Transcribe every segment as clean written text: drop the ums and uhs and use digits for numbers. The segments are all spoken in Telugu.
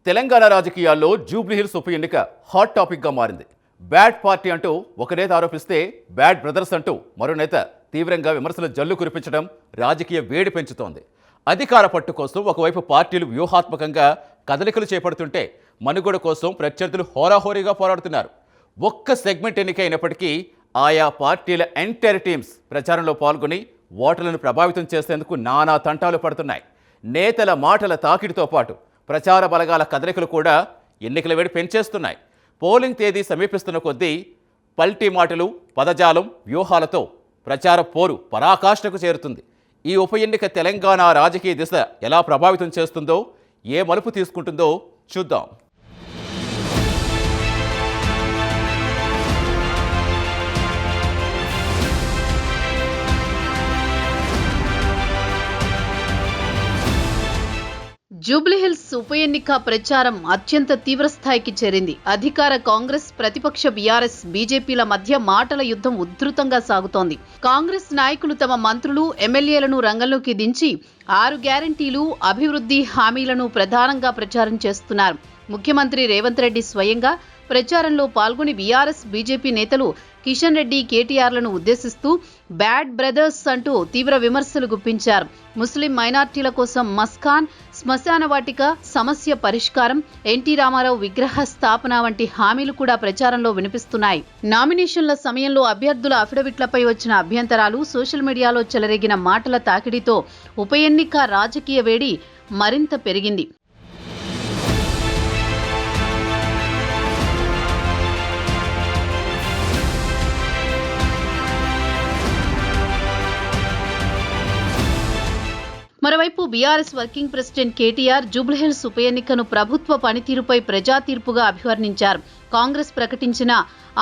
తెలంగాణ రాజకీయాల్లో జూబ్లీహిల్స్ ఉప ఎన్నిక హాట్ టాపిక్గా మారింది. బ్యాడ్ పార్టీ అంటూ ఒక నేత ఆరోపిస్తే బ్యాడ్ బ్రదర్స్ అంటూ మరో నేత తీవ్రంగా విమర్శల జల్లు కురిపించడం రాజకీయ వేడి పెంచుతోంది. అధికార పట్టు కోసం ఒకవైపు పార్టీలు వ్యూహాత్మకంగా కదలికలు చేపడుతుంటే మనుగడ కోసం ప్రత్యర్థులు హోరాహోరీగా పోరాడుతున్నారు. ఒక్క సెగ్మెంట్ ఎన్నిక అయినప్పటికీ ఆయా పార్టీల ఎంటైర్ టీమ్స్ ప్రచారంలో పాల్గొని ఓటర్లను ప్రభావితం చేసేందుకు నానా తంటాలు పడుతున్నాయి. నేతల మాటల తాకిడితో పాటు ప్రచార బలగాల కదలికలు కూడా ఎన్నికల వేడి పెంచేస్తున్నాయి. పోలింగ్ తేదీ సమీపిస్తున్న కొద్దీ పల్టీ మాటలు, పదజాలం, వ్యూహాలతో ప్రచార పోరు పరాకాష్ఠకు చేరుతుంది. ఈ ఉప ఎన్నిక తెలంగాణ రాజకీయ దిశ ఎలా ప్రభావితం చేస్తుందో, ఏ మలుపు తీసుకుంటుందో చూద్దాం. జూబ్లీహిల్స్ ఉప ఎన్నిక ప్రచారం అత్యంత తీవ్రస్థాయికి చేరింది. అధికార కాంగ్రెస్, ప్రతిపక్ష బీఆర్ఎస్, బీజేపీల మధ్య మాటల యుద్ధం ఉధృతంగా సాగుతోంది. కాంగ్రెస్ నాయకులు తమ మంత్రులు, ఎమ్మెల్యేలను రంగంలోకి దించి 6 గ్యారంటీలు, అభివృద్ధి హామీలను ప్రధానంగా ప్రచారం చేస్తున్నారు. ముఖ్యమంత్రి రేవంత్ రెడ్డి స్వయంగా ప్రచారంలో పాల్గొని బీఆర్ఎస్, బీజేపీ నేతలు కిషన్ రెడ్డి, కేటీఆర్లను ఉద్దేశిస్తూ బ్యాడ్ బ్రదర్స్ అంటూ తీవ్ర విమర్శలు గుప్పించారు. ముస్లిం మైనార్టీల కోసం మస్కాన్, శ్మశాన వాటిక, సమస్య పరిష్కారం, ఎన్టీ రామారావు విగ్రహ స్థాపన వంటి హామీలు కూడా ప్రచారంలో వినిపిస్తున్నాయి. నామినేషన్ల సమయంలో అభ్యర్థుల అఫిడవిట్లపై వచ్చిన అభ్యంతరాలు, సోషల్ మీడియాలో చెలరేగిన మాటల తాకిడితో ఉప ఎన్నిక రాజకీయ వేడి మరింత పెరిగింది. మరోవైపు BRS working president KTR Jubilee Hills ఉప ఎన్నికను ప్రభుత్వ పనితీరుపై ప్రజా తీర్పుగా అభివర్ణించారు. కాంగ్రెస్ ప్రకటించిన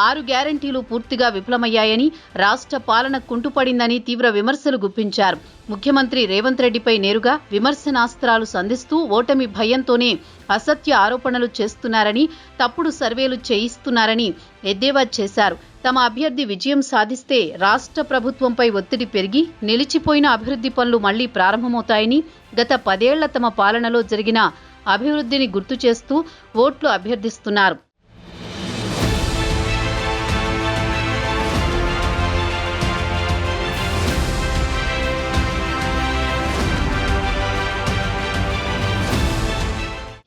6 గ్యారంటీలు పూర్తిగా విఫలమయ్యాయని, రాష్ట్ర పాలన కుంటుపడిందని తీవ్ర విమర్శలు గుప్పించారు. ముఖ్యమంత్రి రేవంత్ రెడ్డిపై నేరుగా విమర్శనాస్త్రాలు సంధిస్తూ ఓటమి భయంతోనే అసత్య ఆరోపణలు చేస్తున్నారని, తప్పుడు సర్వేలు చేయిస్తున్నారని ఎద్దేవా చేశారు. తమ అభ్యర్థి విజయం సాధిస్తే రాష్ట్ర ప్రభుత్వంపై ఒత్తిడి పెరిగి నిలిచిపోయిన అభివృద్ధి పనులు మళ్లీ ప్రారంభమవుతాయని, గత 10 ఏళ్ల తమ పాలనలో జరిగిన అభివృద్ధిని గుర్తు చేస్తూ ఓట్లు అభ్యర్థిస్తున్నారు.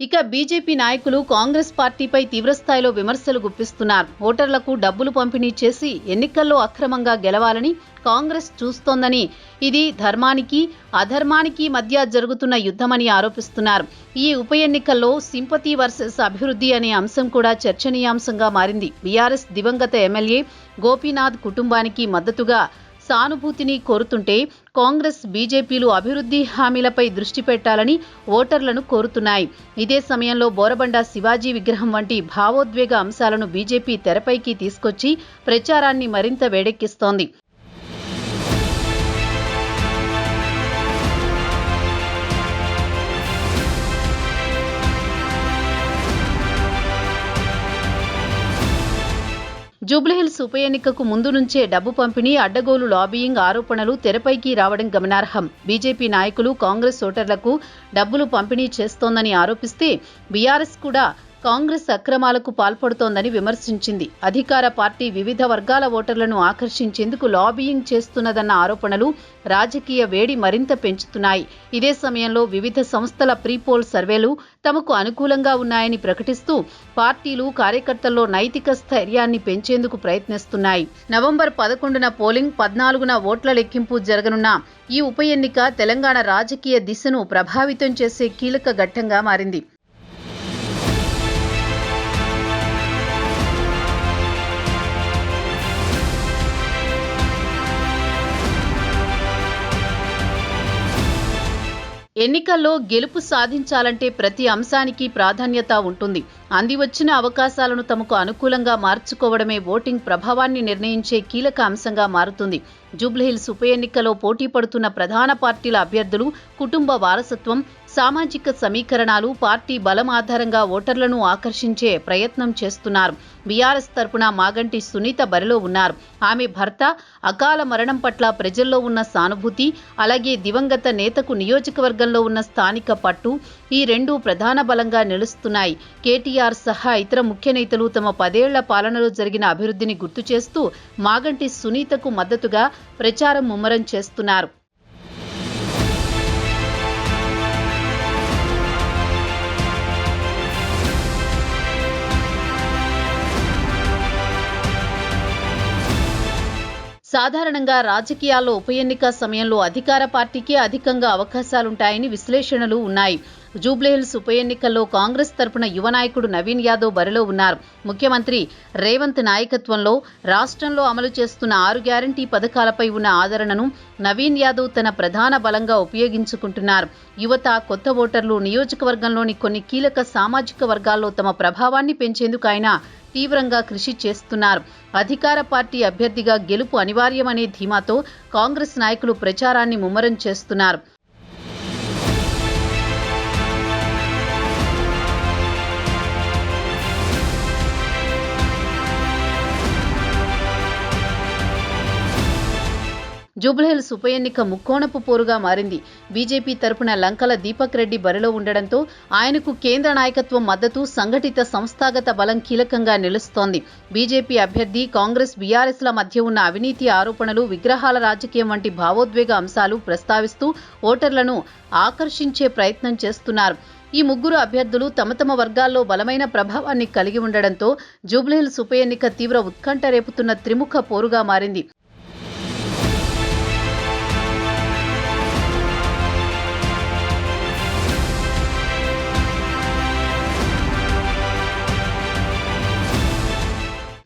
ఇక బీజేపీ నాయకులు కాంగ్రెస్ పార్టీపై తీవ్రస్థాయిలో విమర్శలు గుప్పిస్తున్నారు. ఓటర్లకు డబ్బులు పంపిణీ చేసి ఎన్నికల్లో అక్రమంగా గెలవాలని కాంగ్రెస్ చూస్తోందని, ఇది ధర్మానికి, అధర్మానికి మధ్య జరుగుతున్న యుద్ధమని ఆరోపిస్తున్నారు. ఈ ఉప ఎన్నికల్లో సింపతి వర్సెస్ అభివృద్ధి అనే అంశం కూడా చర్చనీయాంశంగా మారింది. బీఆర్ఎస్ దివంగత ఎమ్మెల్యే గోపీనాథ్ కుటుంబానికి మద్దతుగా సానుభూతిని కోరుతుంటే కాంగ్రెస్, బీజేపీలు అభివృద్ధి హామీలపై దృష్టి పెట్టాలని ఓటర్లను కోరుతున్నాయి. ఇదే సమయంలో బోరబండ శివాజీ విగ్రహం వంటి భావోద్వేగ అంశాలను బీజేపీ తెరపైకి తీసుకొచ్చి ప్రచారాన్ని మరింత వేడెక్కిస్తోంది. జూబ్లీహిల్స్ ఉప ఎన్నికకు ముందు నుంచే డబ్బు పంపిణీ, అడ్డగోలు లాబియింగ్ ఆరోపణలు తెరపైకి రావడం గమనార్హం. బీజేపీ నాయకులు కాంగ్రెస్ ఓటర్లకు డబ్బులు పంపిణీ చేస్తోందని ఆరోపిస్తే బీఆర్ఎస్ కూడా కాంగ్రెస్ అక్రమాలకు పాల్పడుతోందని విమర్శించింది. అధికార పార్టీ వివిధ వర్గాల ఓటర్లను ఆకర్షించేందుకు లాబియింగ్ చేస్తున్నదన్న ఆరోపణలు రాజకీయ వేడి మరింత పెంచుతున్నాయి. ఇదే సమయంలో వివిధ సంస్థల ప్రీపోల్ సర్వేలు తమకు అనుకూలంగా ఉన్నాయని ప్రకటిస్తూ పార్టీలు కార్యకర్తల్లో నైతిక స్థైర్యాన్ని పెంచేందుకు ప్రయత్నిస్తున్నాయి. నవంబర్ 11న పోలింగ్, 14న ఓట్ల లెక్కింపు జరగనున్న ఈ ఉప ఎన్నిక తెలంగాణ రాజకీయ దిశను ప్రభావితం చేసే కీలక ఘట్టంగా మారింది. ఎన్నికల్లో గెలుపు సాధించాలంటే ప్రతి అంశానికి ప్రాధాన్యత ఉంటుంది. అందివచ్చిన అవకాశాలను తమకు అనుకూలంగా మార్చుకోవడమే ఓటింగ్ ప్రభావాన్ని నిర్ణయించే కీలక అంశంగా మారుతుంది. జూబ్లీహిల్స్ ఉప ఎన్నికలో పోటీ పడుతున్న ప్రధాన పార్టీల అభ్యర్థులు కుటుంబ వారసత్వం, సామాజిక సమీకరణాలు, పార్టీ బలం ఆధారంగా ఓటర్లను ఆకర్షించే ప్రయత్నం చేస్తున్నారు. బీఆర్ఎస్ తరపున మాగంటి సునీత బరిలో ఉన్నారు. ఆమె భర్త అకాల మరణం పట్ల ప్రజల్లో ఉన్న సానుభూతి, అలాగే దివంగత నేతకు నియోజకవర్గంలో ఉన్న స్థానిక పట్టు, ఈ రెండూ ప్రధాన బలంగా నిలుస్తున్నాయి. కేటీఆర్ సహా ఇతర ముఖ్య నేతలు తమ 10 ఏళ్ల పాలనలో జరిగిన అభివృద్ధిని గుర్తు చేస్తూ మాగంటి సునీతకు మద్దతుగా ప్రచారం ముమ్మరం చేస్తున్నారు. సాధారణంగా రాజకీయాల్లో ఉప ఎన్నిక సమయంలో అధికార పార్టీకే అధికంగా అవకాశాలుంటాయని విశ్లేషణలు ఉన్నాయి. జూబ్లీహిల్స్ ఉప ఎన్నికల్లో కాంగ్రెస్ తరపున యువ నాయకుడు నవీన్ యాదవ్ బరిలో ఉన్నారు. ముఖ్యమంత్రి రేవంత్ నాయకత్వంలో రాష్ట్రంలో అమలు చేస్తున్న 6 గ్యారంటీ పథకాలపై ఉన్న ఆదరణను నవీన్ యాదవ్ తన ప్రధాన బలంగా ఉపయోగించుకుంటున్నారు. యువత, కొత్త ఓటర్లు నియోజకవర్గంలోని కొన్ని కీలక సామాజిక వర్గాల్లో తమ ప్రభావాన్ని పెంచేందుకు ఆయన తీవ్రంగా కృషి చేస్తున్నారు. అధికార పార్టీ అభ్యర్థిగా గెలుపు అనివార్యమనే ధీమాతో కాంగ్రెస్ నాయకులు ప్రచారాన్ని ముమ్మరం చేస్తున్నారు. జూబ్లీహిల్స్ ఉప ఎన్నిక ముక్కోణపు పోరుగా మారింది. బీజేపీ తరపున లంకల దీపక్ రెడ్డి బరిలో ఉండడంతో ఆయనకు కేంద్ర నాయకత్వం మద్దతు, సంఘటిత సంస్థాగత బలం కీలకంగా నిలుస్తోంది. బీజేపీ అభ్యర్థి, కాంగ్రెస్, బీఆర్ఎస్ల మధ్య ఉన్న అవినీతి ఆరోపణలు, విగ్రహాల రాజకీయం వంటి భావోద్వేగ అంశాలు ప్రస్తావిస్తూ ఓటర్లను ఆకర్షించే ప్రయత్నం చేస్తున్నారు. ఈ ముగ్గురు అభ్యర్థులు తమ తమ వర్గాల్లో బలమైన ప్రభావాన్ని కలిగి ఉండడంతో జూబ్లీహిల్స్ ఉప ఎన్నిక తీవ్ర ఉత్కంఠ రేపుతున్న త్రిముఖ పోరుగా మారింది.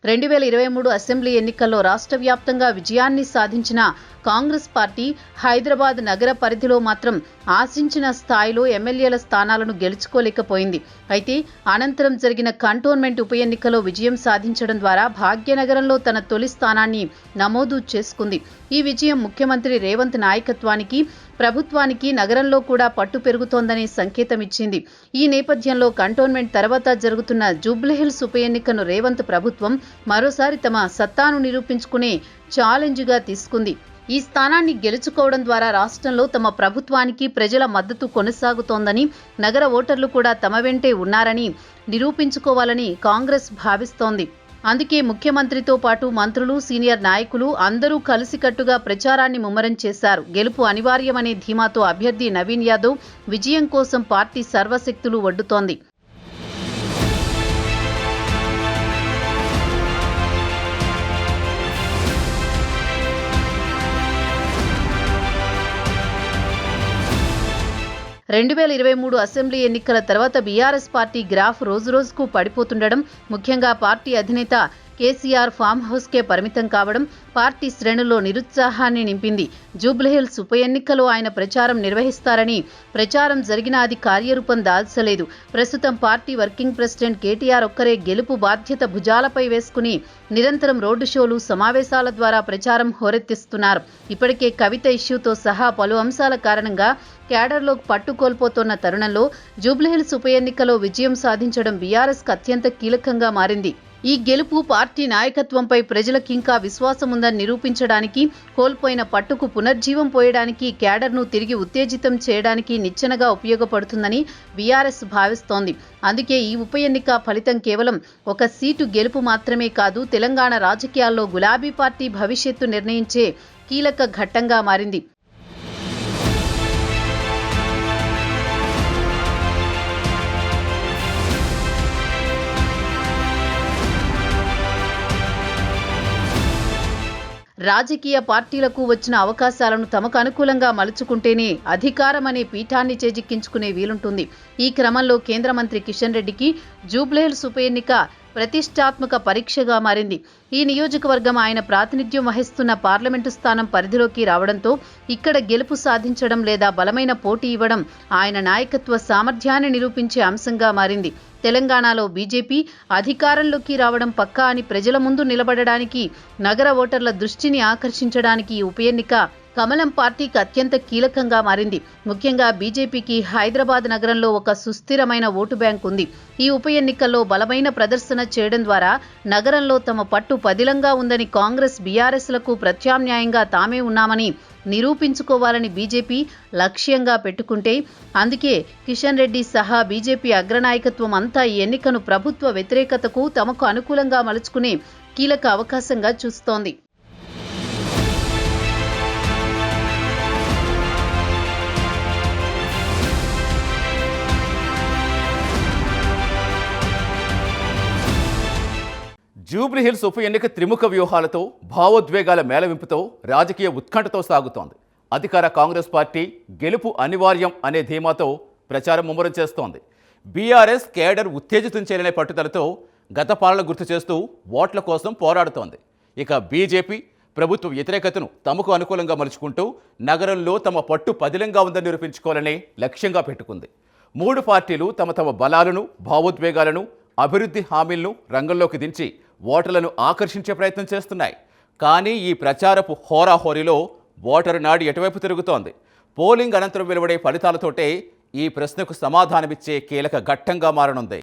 రెండు 2023 అసెంబ్లీ ఎన్నికల్లో రాష్ట్ర వ్యాప్తంగా విజయాన్ని సాధించిన కాంగ్రెస్ పార్టీ హైదరాబాద్ నగర పరిధిలో మాత్రం ఆశించిన స్థాయిలో ఎమ్మెల్యేల స్థానాలను గెలుచుకోలేకపోయింది. అయితే అనంతరం జరిగిన కంటోన్మెంట్ ఉప ఎన్నికలో విజయం సాధించడం ద్వారా భాగ్యనగరంలో తన తొలి స్థానాన్ని నమోదు చేసుకుంది. ఈ విజయం ముఖ్యమంత్రి రేవంత్ నాయకత్వానికి, ప్రభుత్వానికి నగరంలో కూడా పట్టు పెరుగుతోందనే సంకేతమిచ్చింది. ఈ నేపథ్యంలో కంటోన్మెంట్ తర్వాత జరుగుతున్న జూబ్లీహిల్స్ ఉప ఎన్నికను రేవంత్ ప్రభుత్వం మరోసారి తమ సత్తాను నిరూపించుకునే ఛాలెంజ్గా తీసుకుంది. ఈ స్థానాన్ని గెలుచుకోవడం ద్వారా రాష్ట్రంలో తమ ప్రభుత్వానికి ప్రజల మద్దతు కొనసాగుతోందని, నగర ఓటర్లు కూడా తమ వెంటే ఉన్నారని నిరూపించుకోవాలని కాంగ్రెస్ భావిస్తోంది. అందుకే ముఖ్యమంత్రితో పాటు మంత్రులు, సీనియర్ నాయకులు అందరూ కలిసికట్టుగా ప్రచారాన్ని ముమ్మరం చేశారు. గెలుపు అనివార్యమనే ధీమాతో అభ్యర్థి నవీన్ యాదవ్ విజయం కోసం పార్టీ సర్వశక్తులు ఒడ్డుతోంది. రెండు 2023 అసెంబ్లీ ఎన్నికల తర్వాత బీఆర్ఎస్ పార్టీ గ్రాఫ్ రోజురోజుకు పడిపోతుండడం, ముఖ్యంగా పార్టీ అధినేత కేసీఆర్ ఫామ్ హౌస్కే పరిమితం కావడం పార్టీ శ్రేణుల్లో నిరుత్సాహాన్ని నింపింది. జూబ్లీహిల్స్ ఉప ఎన్నికలో ఆయన ప్రచారం నిర్వహిస్తారని ప్రచారం జరిగినా అది కార్యరూపం దాల్చలేదు. ప్రస్తుతం పార్టీ వర్కింగ్ ప్రెసిడెంట్ కేటీఆర్ ఒక్కరే గెలుపు బాధ్యత భుజాలపై వేసుకుని నిరంతరం రోడ్డు షోలు, సమావేశాల ద్వారా ప్రచారం హోరెత్తిస్తున్నారు. ఇప్పటికే కవిత ఇష్యూతో సహా పలు అంశాల కారణంగా క్యాడర్లో పట్టు కోల్పోతున్న తరుణంలో జూబ్లీహిల్స్ ఉప ఎన్నికలో విజయం సాధించడం బీఆర్ఎస్కు అత్యంత కీలకంగా మారింది. ఈ గెలుపు పార్టీ నాయకత్వంపై ప్రజలకింకా విశ్వాసం ఉందని నిరూపించడానికి, కోల్పోయిన పట్టుకు పునర్జీవం పోయడానికి, క్యాడర్ను తిరిగి ఉత్తేజితం చేయడానికి నిచ్చెనగా ఉపయోగపడుతుందని బీఆర్ఎస్ భావిస్తోంది. అందుకే ఈ ఉప ఎన్నిక ఫలితం కేవలం ఒక సీటు గెలుపు మాత్రమే కాదు, తెలంగాణ రాజకీయాల్లో గులాబీ పార్టీ భవిష్యత్తు నిర్ణయించే కీలక ఘట్టంగా మారింది. రాజకీయ పార్టీలకు వచ్చిన అవకాశాలను తమకు అనుకూలంగా మలుచుకుంటేనే అధికారం అనే పీఠాన్ని చేజిక్కించుకునే వీలుంటుంది. ఈ క్రమంలో కేంద్ర మంత్రి కిషన్ రెడ్డికి జూబ్లీహిల్స్ ఉప ఎన్నిక ప్రతిష్టాత్మక పరీక్షగా మారింది. ఈ నియోజకవర్గం ఆయన ప్రాతినిధ్యం వహిస్తున్న పార్లమెంటు స్థానం పరిధిలోకి రావడంతో ఇక్కడ గెలుపు సాధించడం లేదా బలమైన పోటీ ఇవ్వడం ఆయన నాయకత్వ సామర్థ్యాన్ని నిరూపించే అంశంగా మారింది. తెలంగాణలో బీజేపీ అధికారంలోకి రావడం పక్కా అని ప్రజల ముందు నిలబడడానికి, నగర ఓటర్ల దృష్టిని ఆకర్షించడానికి ఈ ఉప ఎన్నిక కమలం పార్టీకి అత్యంత కీలకంగా మారింది. ముఖ్యంగా బీజేపీకి హైదరాబాద్ నగరంలో ఒక సుస్థిరమైన ఓటు బ్యాంక్ ఉంది. ఈ ఉప ఎన్నికల్లో బలమైన ప్రదర్శన చేయడం ద్వారా నగరంలో తమ పట్టు పదిలంగా ఉందని కాంగ్రెస్ బీఆర్ఎస్లకు ప్రత్యామ్నాయంగా తామే ఉన్నామని నిరూపించుకోవాలని బీజేపీ లక్ష్యంగా పెట్టుకుంటే, అందుకే కిషన్ రెడ్డి సహా బీజేపీ అగ్రనాయకత్వం అంతా ఈ ఎన్నికను ప్రభుత్వ వ్యతిరేకతకు తమకు అనుకూలంగా మలుచుకునే కీలక అవకాశంగా చూస్తోంది. జూబ్లీహిల్స్ ఉప ఎన్నిక త్రిముఖ వ్యూహాలతో, భావోద్వేగాల మేళవింపుతో, రాజకీయ ఉత్కంఠతో సాగుతోంది. అధికార కాంగ్రెస్ పార్టీ గెలుపు అనివార్యం అనే ధీమాతో ప్రచారం ముమ్మరం చేస్తోంది. బీఆర్ఎస్ కేడర్ ఉత్తేజితం చేయాలనే పట్టుదలతో గత పాలన గుర్తు చేస్తూ ఓట్ల కోసం పోరాడుతోంది. ఇక బీజేపీ ప్రభుత్వ వ్యతిరేకతను తమకు అనుకూలంగా మలుచుకుంటూ నగరంలో తమ పట్టు పదిలంగా ఉందని నిరూపించుకోవాలని లక్ష్యంగా పెట్టుకుంది. మూడు పార్టీలు తమ తమ బలాలను, భావోద్వేగాలను, అభివృద్ధి హామీలను రంగంలోకి దించి ఓటర్లను ఆకర్షించే ప్రయత్నం చేస్తున్నాయి. కానీ ఈ ప్రచారపు హోరాహోరీలో ఓటరు నాడి ఎటువైపు తిరుగుతోంది? పోలింగ్ అనంతరం వెలువడే ఫలితాలతోటే ఈ ప్రశ్నకు సమాధానమిచ్చే కీలక ఘట్టంగా మారనుంది.